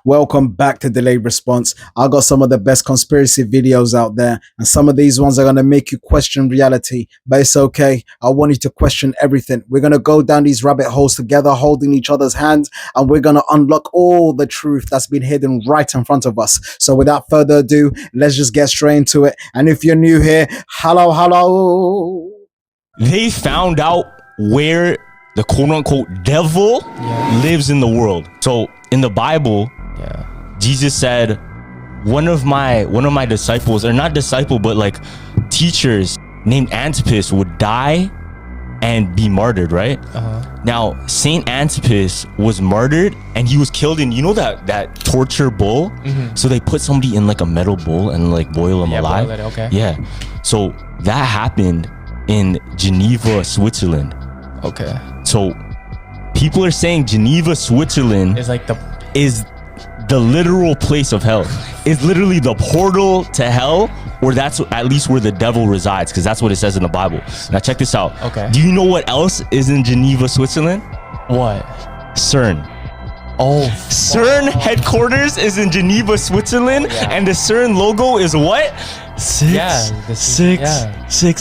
Welcome back to Delayed Response. I got some of the best conspiracy videos out there, and some of these ones are going to make you question reality, but it's okay. I want you to question everything. We're going to go down these rabbit holes together, holding each other's hands, and we're going to unlock all the truth that's been hidden right in front of us. So without further ado, let's just get straight into it. And if you're new here, hello. They found out where the quote-unquote devil lives in the world. So in the Bible, Jesus said one of my disciples, or not disciple, but like teachers named Antipas would die and be martyred, right? Now Saint Antipas was martyred and he was killed in, you know, that torture bowl. So they put somebody in like a metal bowl and like boil him alive. So that happened in Geneva, Switzerland. So people are saying Geneva, Switzerland is like the literal place of hell. It's literally the portal to hell, or that's at least where the devil resides, because that's what it says in the Bible. Now check this out. Do you know what else is in Geneva, Switzerland? What? CERN. CERN headquarters is in Geneva, Switzerland, and the CERN logo is what? Six,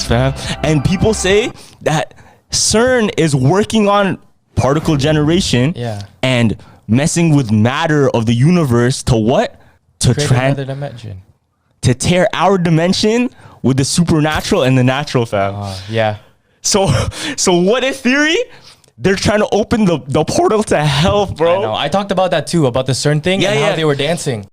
fam. And people say that CERN is working on particle generation and messing with matter of the universe to what? To create another dimension. To tear our dimension with the supernatural and the natural, fam. So what a theory? They're trying to open the portal to hell, bro. I know. I talked about that too, about the CERN thing and how they were dancing.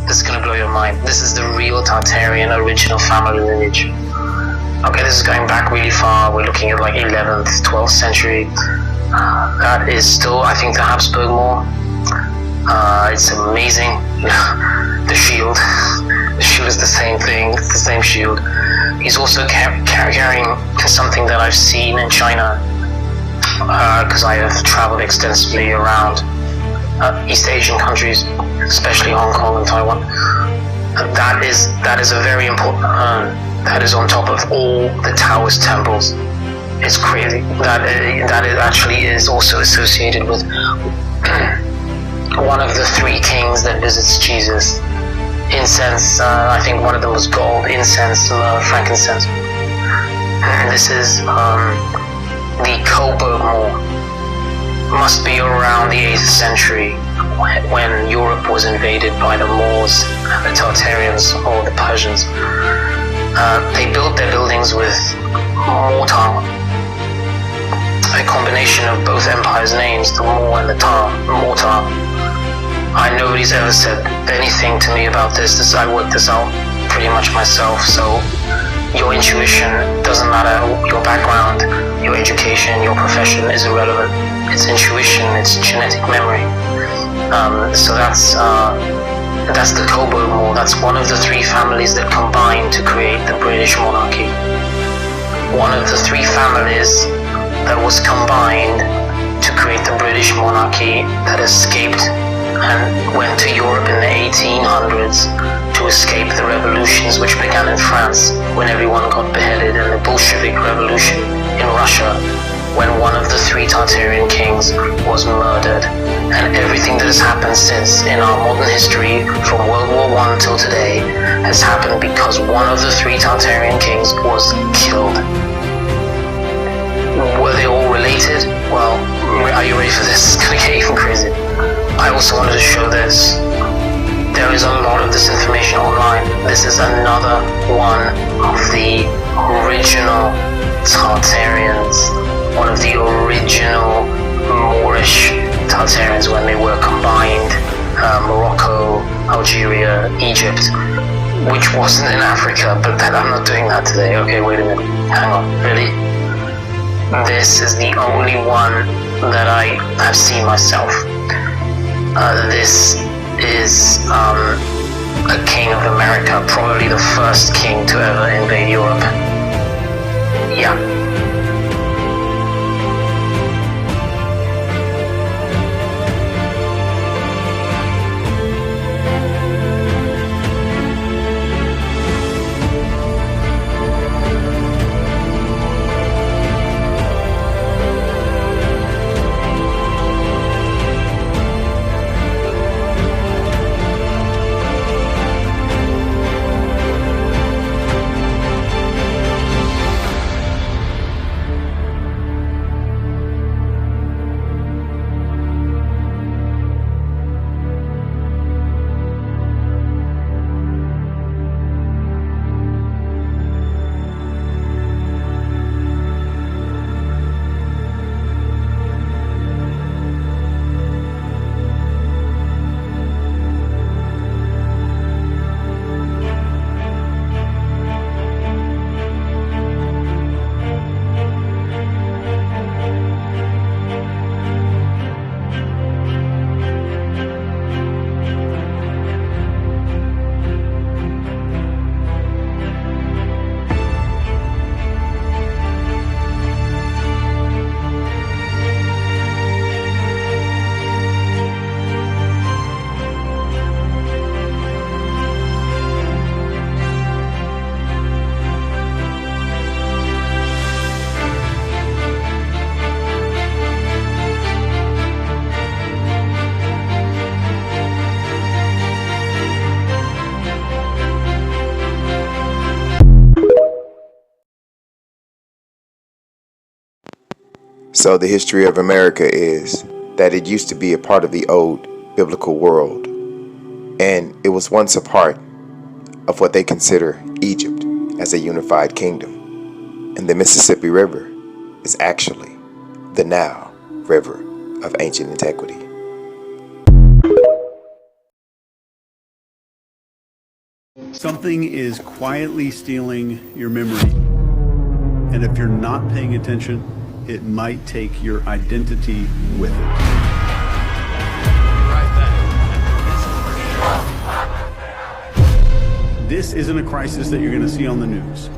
This is gonna blow your mind. This is the real Tartarian original family lineage. Okay, this is going back really far. We're looking at like 11th, 12th century. That is still, I think, the Habsburg Moor. It's amazing. The shield. The shield is the same thing. It's the same shield. He's also carrying something that I've seen in China, because I have traveled extensively around East Asian countries, especially Hong Kong and Taiwan. That is a very important urn that is on top of all the Taoist temples. It's crazy. That it actually is also associated with one of the three kings that visits Jesus. Incense, I think one of them was gold, incense, frankincense. And this is the Coburg Moor. Must be around the 8th century when Europe was invaded by the Moors, the Tartarians, or the Persians. They built their buildings with mortar, a combination of both empires' names, the Moor and the mortar. Nobody's ever said anything to me about this. I worked this out pretty much myself, so your intuition doesn't matter, your background, your education, your profession is irrelevant. It's intuition, it's genetic memory. So that's the Coburg Moor. That's one of the three families that combined to create the British monarchy. One of the three families that was combined to create the British monarchy that escaped and went to Europe in the 1800s to escape the revolutions which began in France when everyone got beheaded, and the Bolshevik Revolution in Russia when one of the three Tartarian kings was murdered. And everything that has happened since in our modern history, from World War I till today, has happened because one of the three Tartarian kings was killed. Were they all related? Well, are you ready for this? It's gonna get even crazy. I also wanted to show this. There is a lot of this information online. This is another one of the original Tartarians, one of the original Moorish Tartarians when they were combined, Morocco, Algeria, Egypt, which wasn't in Africa, but I'm not doing that today. Okay, wait a minute, hang on, really? This is the only one that I have seen myself. This is a king of America, probably the first king to ever invade Europe. Yeah. So the history of America is that it used to be a part of the old biblical world, and it was once a part of what they consider Egypt as a unified kingdom. And the Mississippi River is actually the Nile River of ancient antiquity. Something is quietly stealing your memory. And if you're not paying attention, it might take your identity with it. This isn't a crisis that you're going to see on the news.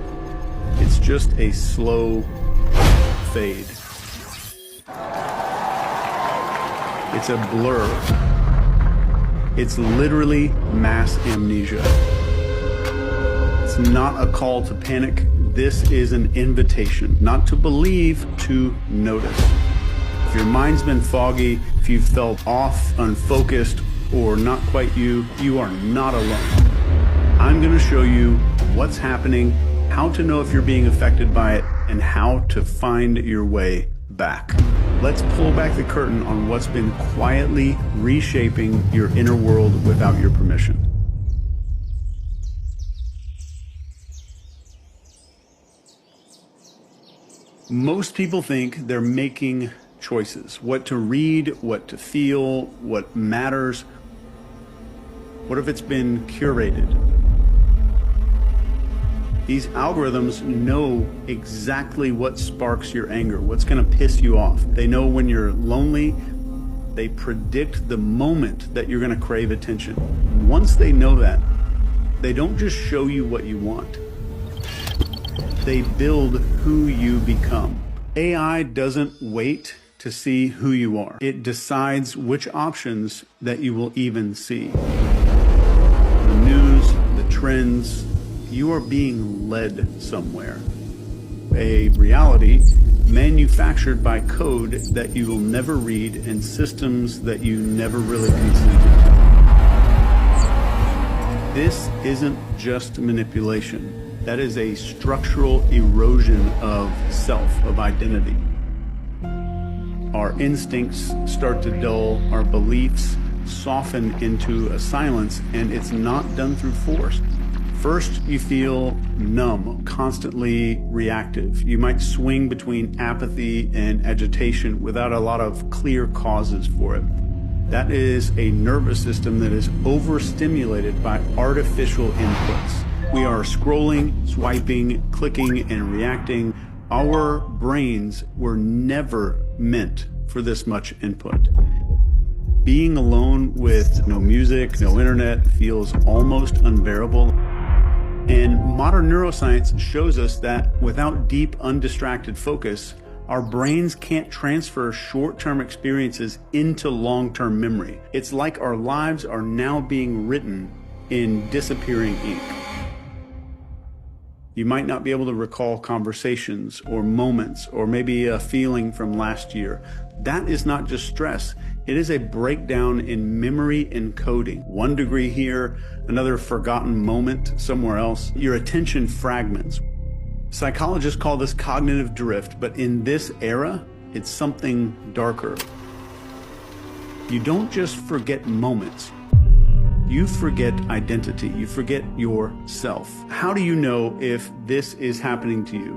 It's just a slow fade. It's a blur. It's literally mass amnesia. It's not a call to panic. This is an invitation, not to believe, to notice. If your mind's been foggy, if you've felt off, unfocused, or not quite you, you are not alone. I'm going to show you what's happening, how to know if you're being affected by it, and how to find your way back. Let's pull back the curtain on what's been quietly reshaping your inner world without your permission. Most people think they're making choices. What to read, what to feel, what matters. What if it's been curated? These algorithms know exactly what sparks your anger, what's going to piss you off. They know when you're lonely. They predict the moment that you're going to crave attention. Once they know that, they don't just show you what you want. They build who you become. AI doesn't wait to see who you are. It decides which options that you will even see. The news, the trends, you are being led somewhere. A reality manufactured by code that you will never read and systems that you never really conceived. This isn't just manipulation. That is a structural erosion of self, of identity. Our instincts start to dull, our beliefs soften into a silence, and it's not done through force. First, you feel numb, constantly reactive. You might swing between apathy and agitation without a lot of clear causes for it. That is a nervous system that is overstimulated by artificial inputs. We are scrolling, swiping, clicking, and reacting. Our brains were never meant for this much input. Being alone with no music, no internet feels almost unbearable. And modern neuroscience shows us that without deep, undistracted focus, our brains can't transfer short-term experiences into long-term memory. It's like our lives are now being written in disappearing ink. You might not be able to recall conversations or moments or maybe a feeling from last year. That is not just stress. It is a breakdown in memory encoding. 1 degree here, another forgotten moment somewhere else. Your attention fragments. Psychologists call this cognitive drift, but in this era, it's something darker. You don't just forget moments. You forget identity. You forget yourself. How do you know if this is happening to you?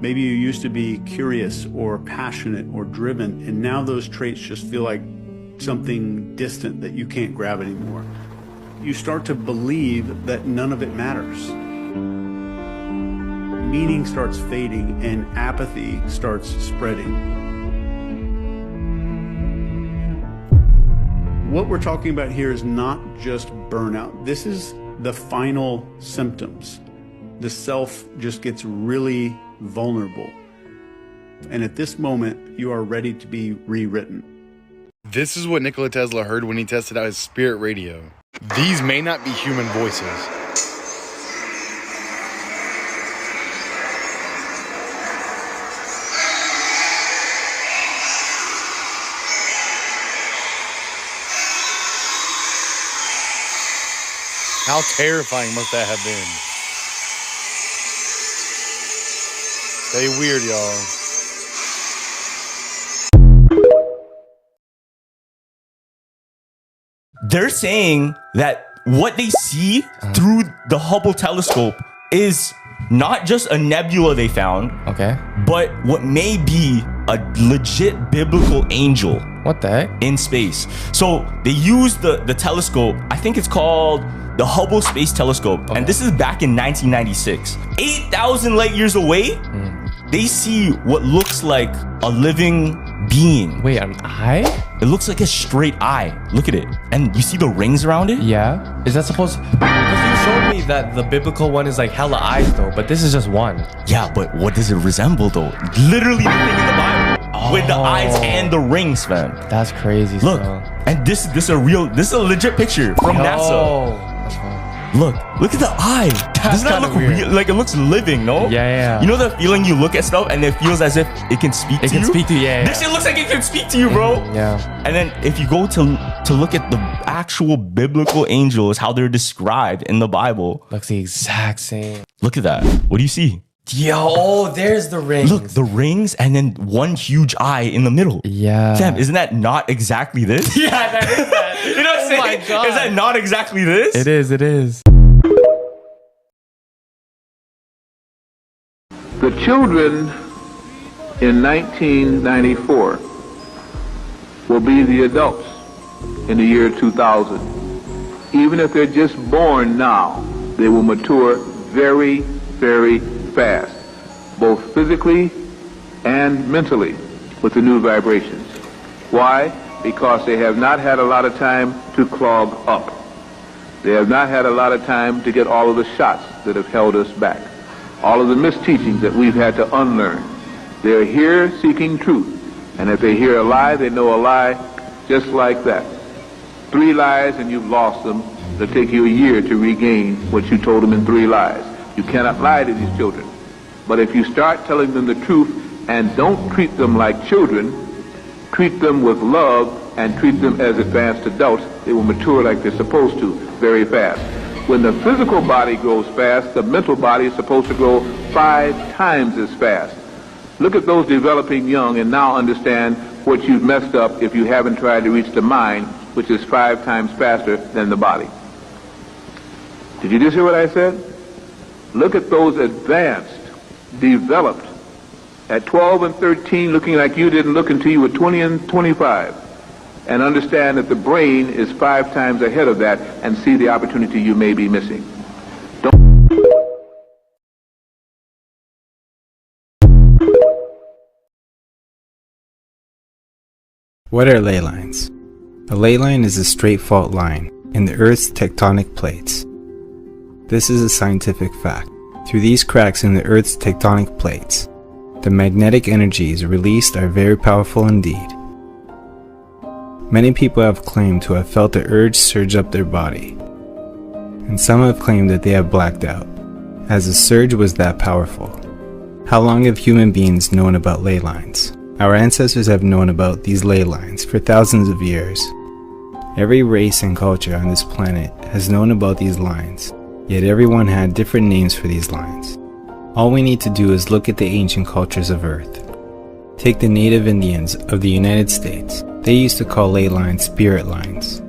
Maybe you used to be curious or passionate or driven, and now those traits just feel like something distant that you can't grab anymore. You start to believe that none of it matters. Meaning starts fading and apathy starts spreading. What we're talking about here is not just burnout. This is the final symptoms. The self just gets really vulnerable. And at this moment, you are ready to be rewritten. This is what Nikola Tesla heard when he tested out his spirit radio. These may not be human voices. How terrifying must that have been? Stay weird, y'all. they're saying that what they see through the Hubble telescope is not just a nebula they found, Okay. but what may be a legit biblical angel What the heck? in space. So they used the telescope, I think it's called the Hubble Space Telescope, and this is back in 1996. 8,000 light years away, they see what looks like a living being. Wait, an eye? It looks like a straight eye. Look at it. And you see the rings around it? Yeah. Is that supposed? Because you showed me that the biblical one is like hella eyes though, but this is just one. Yeah, but what does it resemble though? Literally the thing in the Bible with the eyes and the rings, fam. That's crazy. Look, still. and this is a legit picture from NASA. Oh, that's fine. Look at the eye. Doesn't that kinda look weird. real? Like it looks living, no? Yeah. You know the feeling you look at stuff and it feels as if it can speak to you? It can speak to you, yeah. This shit looks like it can speak to you, bro. Yeah. And then if you go to look at the actual biblical angels, how they're described in the Bible, Looks the exact same. look at that. What do you see? Yo, oh, there's the rings. Look, the rings and then one huge eye in the middle. Yeah. Fam, isn't that not exactly this? Yeah, that is that. You know what I'm Oh saying? my God. Is that not exactly this? It is. It is. The children in 1994 will be the adults in the year 2000. Even if they're just born now, they will mature very, very fast, both physically and mentally with the new vibrations. Why? Because they have not had a lot of time to clog up. They have not had a lot of time to get all of the shots that have held us back, all of the misteachings that we've had to unlearn. They're here seeking truth, and if they hear a lie, they know a lie just like that. 3 lies and you've lost them. It'll take you a year to regain what you told them in 3 lies. You cannot lie to these children. But if you start telling them the truth and don't treat them like children, treat them with love and treat them as advanced adults, they will mature like they're supposed to very fast. When the physical body grows fast, the mental body is supposed to grow 5 times as fast. Look at those developing young and now understand what you've messed up if you haven't tried to reach the mind, which is 5 times faster than the body. Did you just hear what I said? Look at those advanced, developed, at 12 and 13 looking like you didn't look until you were 20 and 25. And understand that the brain is 5 times ahead of that and see the opportunity you may be missing. What are ley lines? A ley line is a straight fault line in the Earth's tectonic plates. This is a scientific fact. Through these cracks in the Earth's tectonic plates, the magnetic energies released are very powerful indeed. Many people have claimed to have felt the urge surge up their body, and some have claimed that they have blacked out, as the surge was that powerful. How long have human beings known about ley lines? Our ancestors have known about these ley lines for thousands of years. Every race and culture on this planet has known about these lines, yet everyone had different names for these lines. All we need to do is look at the ancient cultures of Earth. Take the native Indians of the United States. They used to call ley lines spirit lines,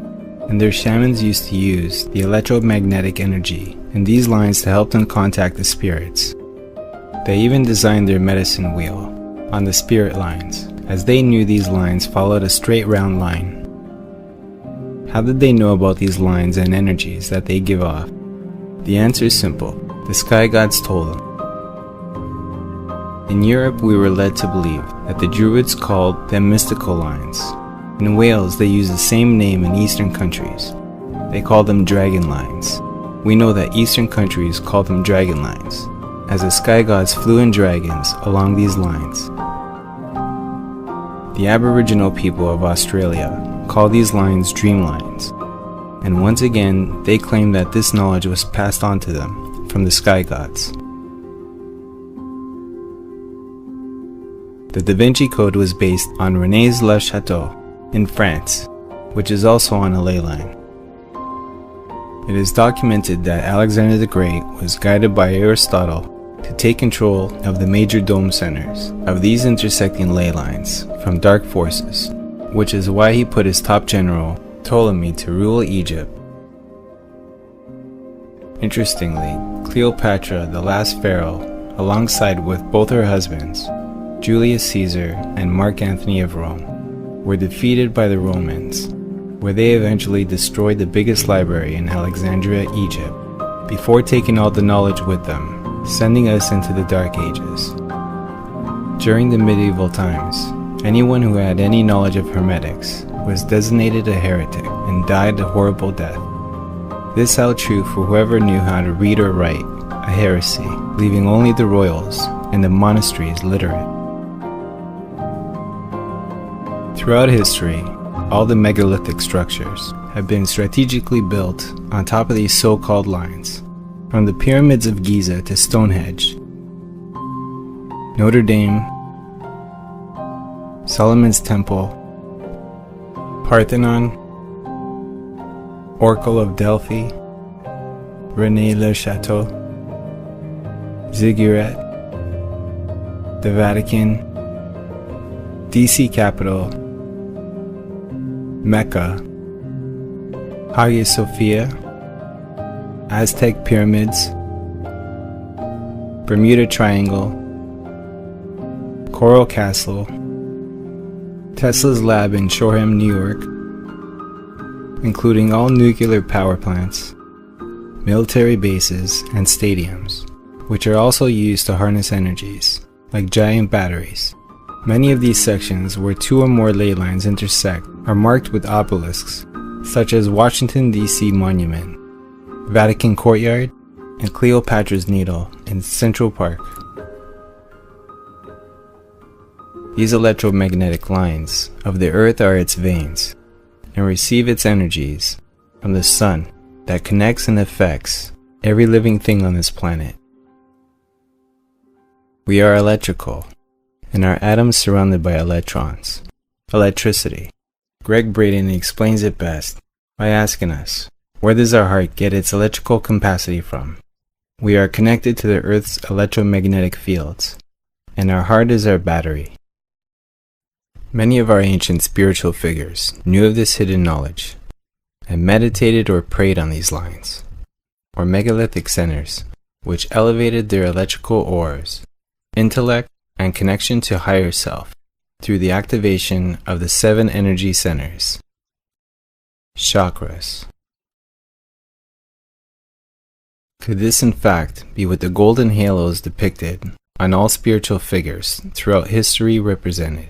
and their shamans used to use the electromagnetic energy in these lines to help them contact the spirits. They even designed their medicine wheel on the spirit lines, as they knew these lines followed a straight round line. How did they know about these lines and energies that they give off? The answer is simple. The sky gods told them. In Europe, we were led to believe that the Druids called them mystical lines. In Wales, they use the same name in Eastern countries. They call them dragon lines. We know that Eastern countries call them dragon lines, as the sky gods flew in dragons along these lines. The Aboriginal people of Australia call these lines dream lines, and once again they claim that this knowledge was passed on to them from the sky gods. The Da Vinci Code was based on René's Le Chateau in France, which is also on a ley line. It is documented that Alexander the Great was guided by Aristotle to take control of the major dome centers of these intersecting ley lines from dark forces, which is why he put his top general, Ptolemy to rule Egypt. Interestingly, Cleopatra, the last pharaoh, alongside with both her husbands, Julius Caesar and Mark Antony of Rome, were defeated by the Romans, where they eventually destroyed the biggest library in Alexandria, Egypt, before taking all the knowledge with them, sending us into the Dark Ages. During the medieval times, anyone who had any knowledge of hermetics was designated a heretic and died a horrible death. This held true for whoever knew how to read or write, a heresy, leaving only the royals and the monasteries literate. Throughout history, all the megalithic structures have been strategically built on top of these so-called lines, from the pyramids of Giza to Stonehenge, Notre Dame, Solomon's Temple, Parthenon, Oracle of Delphi, Rennes-le-Château, Ziggurat, the Vatican, DC Capitol, Mecca, Hagia Sophia, Aztec Pyramids, Bermuda Triangle, Coral Castle, Tesla's lab in Shoreham, New York, including all nuclear power plants, military bases, and stadiums, which are also used to harness energies, like giant batteries. Many of these sections where two or more ley lines intersect are marked with obelisks, such as Washington, D.C. Monument, Vatican Courtyard, and Cleopatra's Needle in Central Park. These electromagnetic lines of the Earth are its veins, and receive its energies from the Sun that connects and affects every living thing on this planet. We are electrical, and our atoms surrounded by electrons, electricity. Greg Braden explains it best by asking us, where does our heart get its electrical capacity from? We are connected to the Earth's electromagnetic fields, and our heart is our battery. Many of our ancient spiritual figures knew of this hidden knowledge and meditated or prayed on these lines, or megalithic centers, which elevated their electrical ores, intellect, and connection to higher self through the activation of the 7 energy centers, chakras. Could this in fact be what the golden halos depicted on all spiritual figures throughout history represented?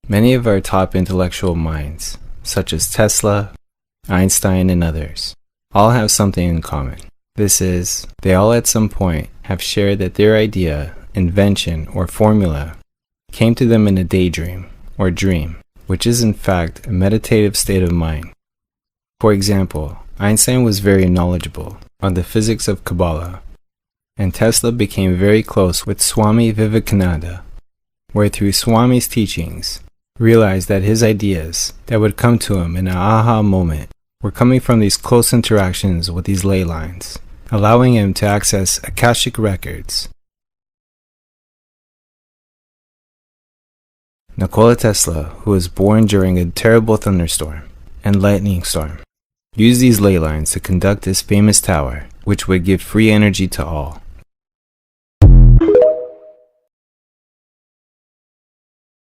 Many of our top intellectual minds, such as Tesla, Einstein, and others, all have something in common. This is, they all at some point have shared that their idea, invention, or formula came to them in a daydream or dream, which is in fact a meditative state of mind. For example, Einstein was very knowledgeable on the physics of Kabbalah, and Tesla became very close with Swami Vivekananda, where through Swami's teachings, realized that his ideas that would come to him in an aha moment were coming from these close interactions with these ley lines, allowing him to access Akashic records. Nikola Tesla, who was born during a terrible thunderstorm and lightning storm, used these ley lines to conduct his famous tower, which would give free energy to all.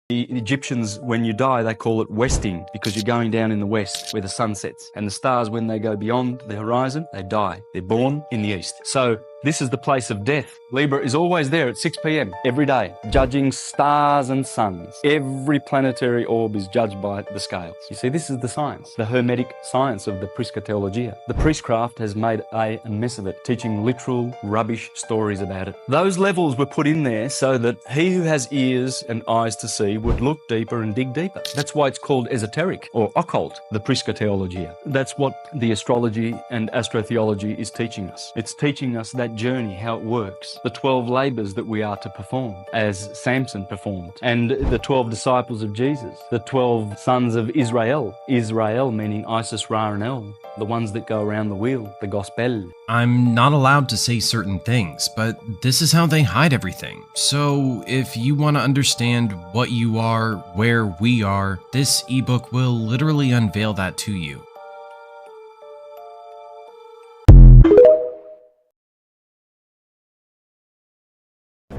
The Egyptians, when you die, they call it westing because you're going down in the west where the sun sets. And the stars, when they go beyond the horizon, they die. They're born in the east. So this is the place of death. Libra is always there at 6 p.m. every day, judging stars and suns. Every planetary orb is judged by the scales. You see, this is the science, the hermetic science of the Prisca Theologia. The priestcraft has made a mess of it, teaching literal rubbish stories about it. Those levels were put in there so that he who has ears and eyes to see would look deeper and dig deeper. That's why it's called esoteric or occult, the Prisca Theologia. That's what the astrology and astrotheology is teaching us. It's teaching us that great journey, how it works, the 12 labors that we are to perform, as Samson performed, and the 12 disciples of Jesus, the 12 sons of Israel, Israel meaning Isis, Ra, and El, the ones that go around the wheel, the gospel. I'm not allowed to say certain things, but this is how they hide everything. So if you want to understand what you are, where we are, this ebook will literally unveil that to you.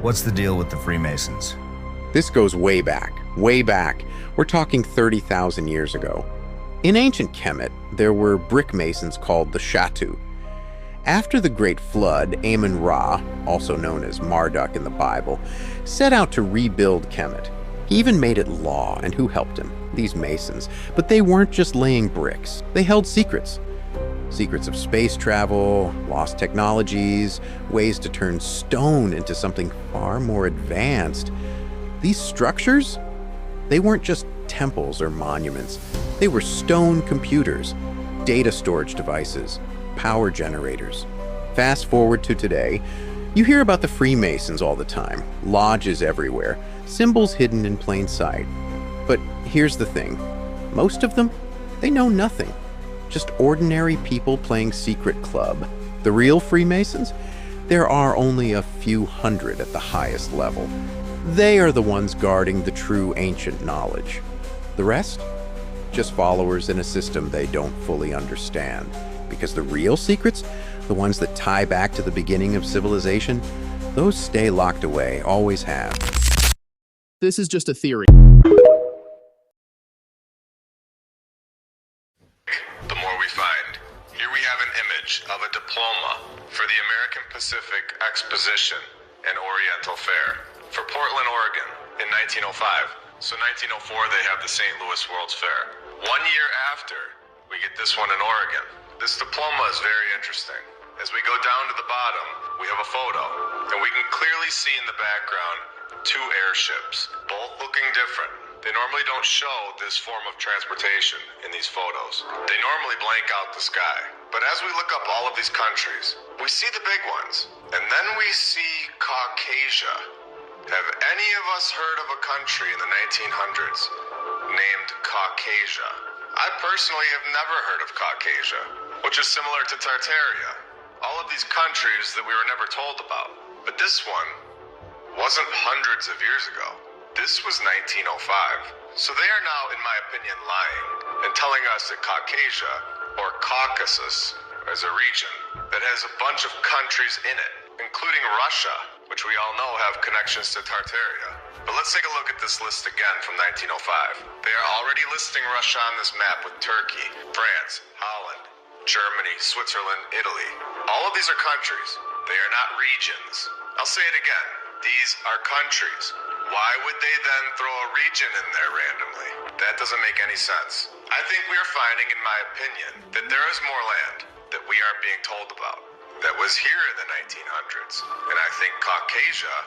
What's the deal with the Freemasons? This goes way back, way back. We're talking 30,000 years ago. In ancient Kemet, there were brick masons called the Shatu. After the Great Flood, Amun-Ra, also known as Marduk in the Bible, set out to rebuild Kemet. He even made it law, and who helped him? These masons. But they weren't just laying bricks. They held secrets. Secrets of space travel, lost technologies, ways to turn stone into something far more advanced. These structures, they weren't just temples or monuments. They were stone computers, data storage devices, power generators. Fast forward to today, you hear about the Freemasons all the time, lodges everywhere, symbols hidden in plain sight. But here's the thing, most of them, they know nothing. Just ordinary people playing secret club. The real Freemasons? There are only a few hundred at the highest level. They are the ones guarding the true ancient knowledge. The rest? Just followers in a system they don't fully understand. Because the real secrets, the ones that tie back to the beginning of civilization, those stay locked away, always have. This is just a theory. The more we find. Here we have an image of a diploma for the American Pacific Exposition and Oriental Fair for Portland, Oregon in 1905. So 1904 they have the St. Louis World's Fair. 1 year after, we get this one in Oregon. This diploma is very interesting. As we go down to the bottom, we have a photo, and we can clearly see in the background 2 airships, both looking different. They normally don't show this form of transportation in these photos. They normally blank out the sky. But as we look up all of these countries, we see the big ones. And then we see Caucasia. Have any of us heard of a country in the 1900s named Caucasia? I personally have never heard of Caucasia, which is similar to Tartaria. All of these countries that we were never told about. But this one wasn't hundreds of years ago. This was 1905. So they are now, in my opinion, lying and telling us that Caucasia, or Caucasus, is a region that has a bunch of countries in it, including Russia, which we all know have connections to Tartaria. But let's take a look at this list again from 1905. They are already listing Russia on this map with Turkey, France, Holland, Germany, Switzerland, Italy. All of these are countries. They are not regions. I'll say it again. These are countries. Why would they then throw a region in there randomly? That doesn't make any sense. I think we are finding, in my opinion, that there is more land that we aren't being told about that was here in the 1900s. And I think Caucasia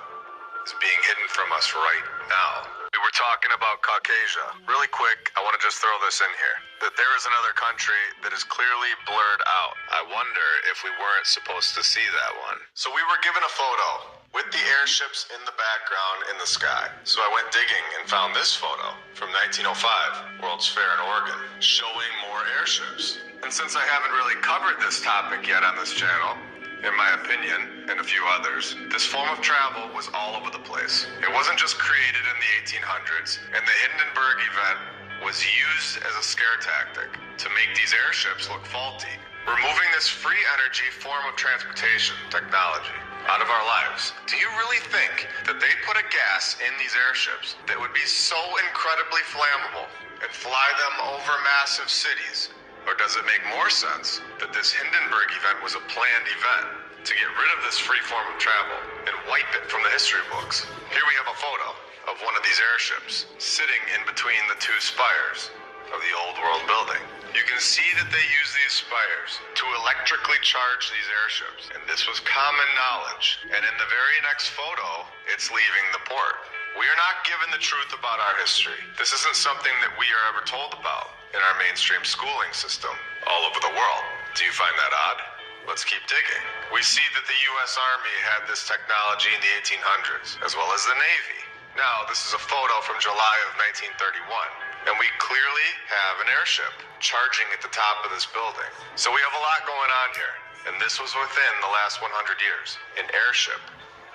is being hidden from us right now. We were talking about Caucasia. Really quick, I want to just throw this in here. That there is another country that is clearly blurred out. I wonder if we weren't supposed to see that one. So we were given a photo with the airships in the background in the sky. So I went digging and found this photo from 1905, World's Fair in Oregon, showing more airships. And since I haven't really covered this topic yet on this channel, in my opinion, and a few others, this form of travel was all over the place. It wasn't just created in the 1800s, and the Hindenburg event was used as a scare tactic to make these airships look faulty, removing this free energy form of transportation technology out of our lives. Do you really think that they put a gas in these airships that would be so incredibly flammable and fly them over massive cities? Or does it make more sense that this Hindenburg event was a planned event to get rid of this free form of travel and wipe it from the history books? Here we have a photo of one of these airships sitting in between the 2 spires of the old world building. You can see that they use these spires to electrically charge these airships, and this was common knowledge. And in the very next photo, it's leaving the port. We are not given the truth about our history. This isn't something that we are ever told about in our mainstream schooling system all over the world. Do you find that odd? Let's keep digging. We see that the U.S. Army had this technology in the 1800s, as well as the Navy. Now, this is a photo from July of 1931, and we clearly have an airship charging at the top of this building. So we have a lot going on here, and this was within the last 100 years. An airship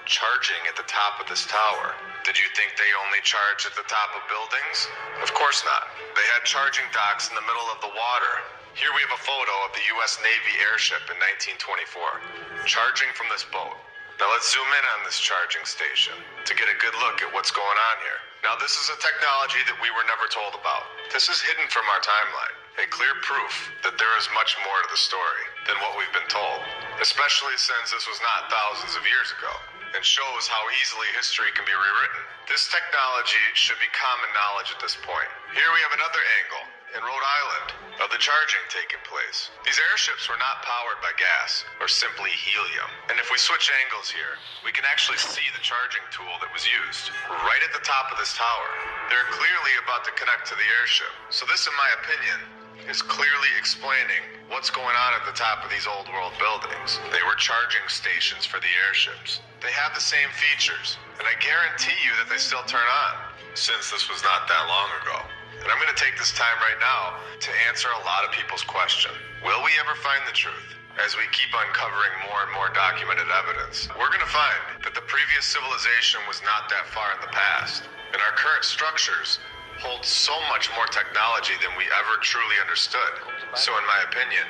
charging at the top of this tower. Did you think they only charge at the top of buildings? Of course not. They had charging docks in the middle of the water. Here we have a photo of the U.S. Navy airship in 1924, charging from this boat. Now let's zoom in on this charging station to get a good look at what's going on here. Now this is a technology that we were never told about. This is hidden from our timeline, a clear proof that there is much more to the story than what we've been told, especially since this was not thousands of years ago, and shows how easily history can be rewritten. This technology should be common knowledge at this point. Here we have another angle in Rhode Island of the charging taking place. These airships were not powered by gas or simply helium. And if we switch angles here, we can actually see the charging tool that was used right at the top of this tower. They're clearly about to connect to the airship. So this, in my opinion, is clearly explaining what's going on at the top of these old world buildings. They were charging stations for the airships. They have the same features, and I guarantee you that they still turn on, since this was not that long ago. And I'm going to take this time right now to answer a lot of people's question. Will we ever find the truth? As we keep uncovering more and more documented evidence, we're going to find that the previous civilization was not that far in the past, and our current structures hold so much more technology than we ever truly understood. So in my opinion,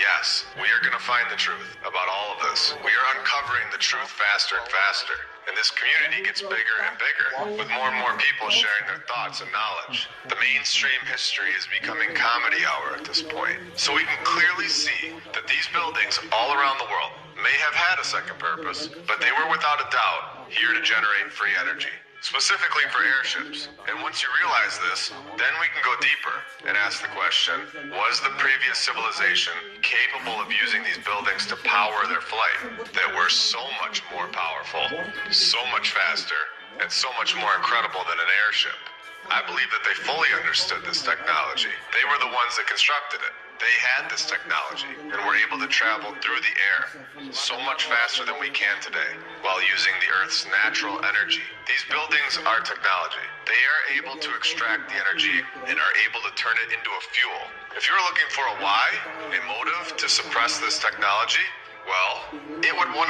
yes, we are going to find the truth about all of this. We are uncovering the truth faster and faster. And this community gets bigger and bigger, with more and more people sharing their thoughts and knowledge. The mainstream history is becoming comedy hour at this point. So we can clearly see that these buildings all around the world may have had a second purpose, but they were without a doubt here to generate free energy, specifically for airships. And once you realize this, then we can go deeper and ask the question, was the previous civilization capable of using these buildings to power their flight that were so much more powerful, so much faster, and so much more incredible than an airship? I believe that they fully understood this technology. They were the ones that constructed it. They had this technology and were able to travel through the air so much faster than we can today while using the Earth's natural energy. These buildings are technology. They are able to extract the energy and are able to turn it into a fuel. If you're looking for a why, a motive to suppress this technology, well, it would 100%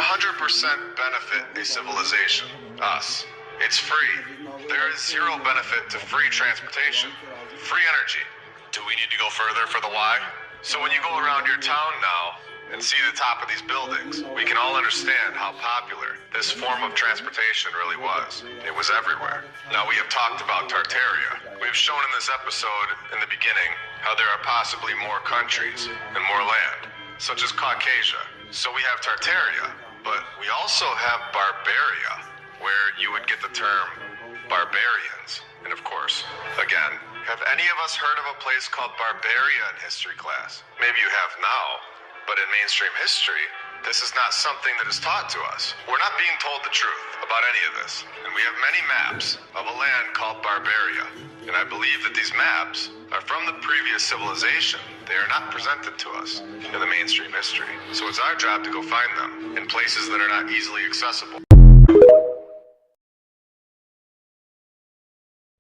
benefit a civilization, us. It's free. There is zero benefit to free transportation, free energy. Do we need to go further for the why? So when you go around your town now and see the top of these buildings, we can all understand how popular this form of transportation really was. It was everywhere. Now we have talked about Tartaria. We've shown in this episode in the beginning how there are possibly more countries and more land, such as Caucasia. So we have Tartaria, but we also have Barbaria, where you would get the term barbarians. And of course, again, have any of us heard of a place called Barbaria in history class? Maybe you have now, but in mainstream history, this is not something that is taught to us. We're not being told the truth about any of this. And we have many maps of a land called Barbaria. And I believe that these maps are from the previous civilization. They are not presented to us in the mainstream history. So it's our job to go find them in places that are not easily accessible.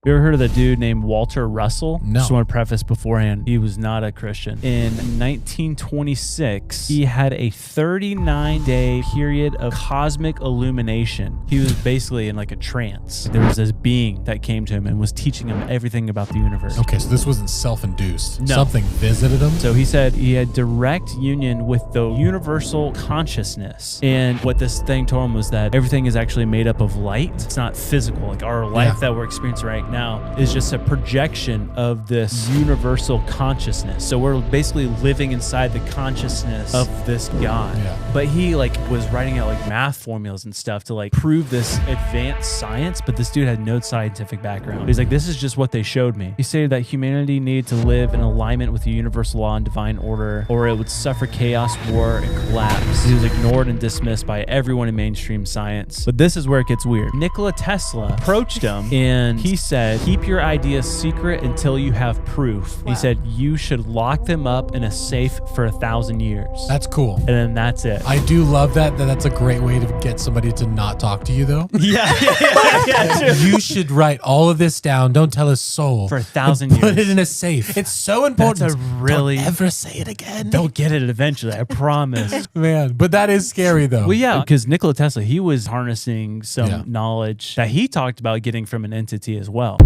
You ever heard of the dude named Walter Russell? No. Just want to preface beforehand, he was not a Christian. In 1926, he had a 39-day period of cosmic illumination. He was basically in like a trance. There was this being that came to him and was teaching him everything about the universe. Okay, so this wasn't self-induced. No. Something visited him? So he said he had direct union with the universal consciousness. And what this thing told him was that everything is actually made up of light. It's not physical. Like our life that we're experiencing right now is just a projection of this universal consciousness. So we're basically living inside the consciousness of this God. Yeah. But he like was writing out like math formulas and stuff to like prove this advanced science, but this dude had no scientific background. He's like, this is just what they showed me. He stated that humanity needed to live in alignment with the universal law and divine order, or it would suffer chaos, war, and collapse. He was ignored and dismissed by everyone in mainstream science. But this is where it gets weird. Nikola Tesla approached him and he said, said, keep your ideas secret until you have proof. He said, you should lock them up in a safe for 1,000 years. That's cool. And then that's it. I do love that. That's a great way to get somebody to not talk to you, though. Yeah. You should write all of this down. Don't tell a soul. For 1,000 years. Put it in a safe. It's so important. That's a really... Don't ever say it again. They'll get it eventually, I promise. Man, but that is scary, though. Well, yeah, because Nikola Tesla, he was harnessing some knowledge that he talked about getting from an entity as well.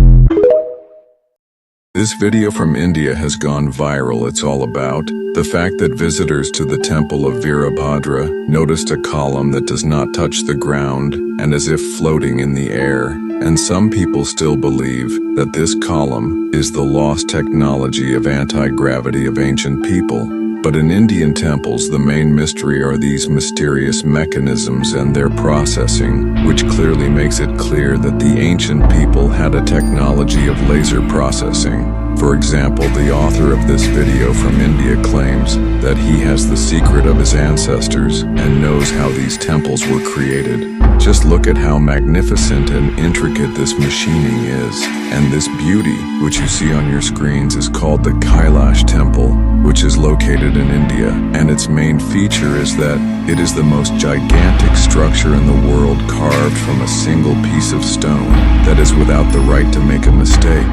This video from India has gone viral. It's all about the fact that visitors to the temple of Virabhadra noticed a column that does not touch the ground and as if floating in the air. And some people still believe that this column is the lost technology of anti-gravity of ancient people. But in Indian temples, the main mystery are these mysterious mechanisms and their processing, which clearly makes it clear that the ancient people had a technology of laser processing. For example, the author of this video from India claims that he has the secret of his ancestors and knows how these temples were created. Just look at how magnificent and intricate this machining is. And this beauty, which you see on your screens, is called the Kailash Temple, which is located in India. And its main feature is that it is the most gigantic structure in the world carved from a single piece of stone that is without the right to make a mistake.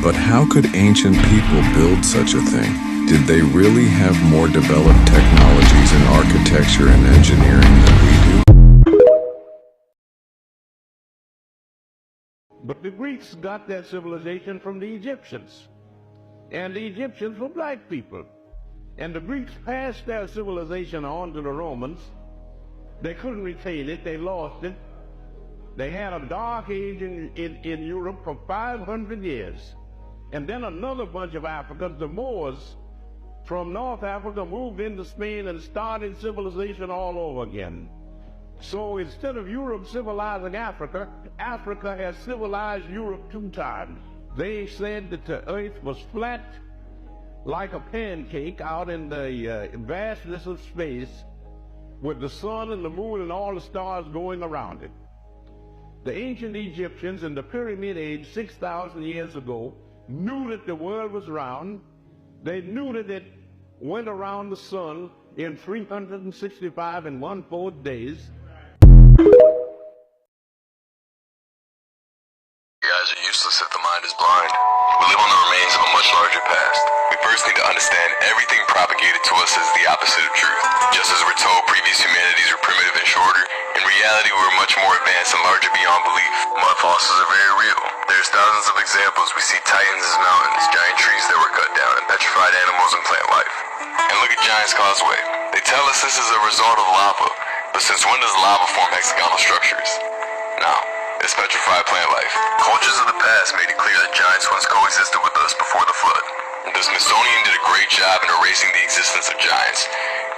But how could ancient people build such a thing? Did they really have more developed technologies in architecture and engineering than we do? But the Greeks got their civilization from the Egyptians. And the Egyptians were black people. And the Greeks passed their civilization on to the Romans. They couldn't retain it. They lost it. They had a dark age in Europe for 500 years. And then another bunch of Africans, the Moors, from North Africa moved into Spain and started civilization all over again. So instead of Europe civilizing Africa, Africa has civilized Europe 2 times. They said that the earth was flat like a pancake out in the vastness of space with the sun and the moon and all the stars going around it. The ancient Egyptians in the Pyramid Age 6,000 years ago knew that the world was round. They knew that it went around the sun in 365 and 1/4 days. Guys are useless if the mind is blind. We live on the remains of a much larger past. We first need to understand everything propagated to us is the opposite of truth. Just as we're told previous humanities were primitive and shorter, in reality we were much more advanced and larger beyond belief. Mud fossils are very real. There's thousands of examples. We see titans as mountains, giant trees that were cut down, and petrified animals and plant life. And look at Giant's Causeway. They tell us this is a result of lava, but since when does lava form hexagonal structures? No. It's petrified plant life. Cultures of the past made it clear that giants once coexisted with us before the flood. The Smithsonian did a great job in erasing the existence of giants,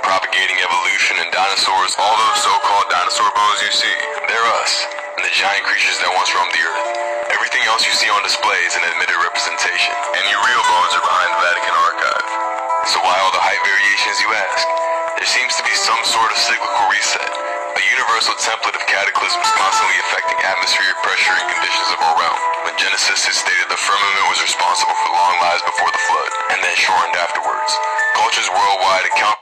propagating evolution and dinosaurs. All those so-called dinosaur bones you see, they're us, and the giant creatures that once roamed the earth. Everything else you see on display is an admitted representation. Any real bones are behind the Vatican archive. So why all the height variations, you ask? There seems to be some sort of cyclical reset. A universal template of cataclysms constantly affecting atmospheric pressure and conditions of our realm. When Genesis had stated the firmament was responsible for long lives before the flood, and then shortened afterwards. Cultures worldwide account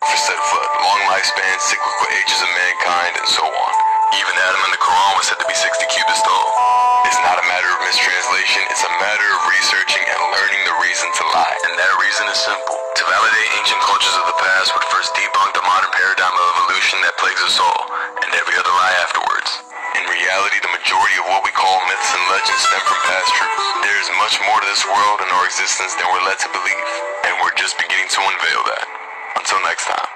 for said flood, long lifespan, cyclical ages of mankind, and so on. Even Adam in the Quran was said to be 60 cubits tall. It's not a matter of mistranslation, it's a matter of researching and learning the reason to lie. And that reason is simple. To validate ancient cultures of the past would first debunk the modern paradigm of evolution that plagues us all, and every other lie afterwards. In reality, the majority of what we call myths and legends stem from past truths. There is much more to this world and our existence than we're led to believe, and we're just beginning to unveil that. Until next time.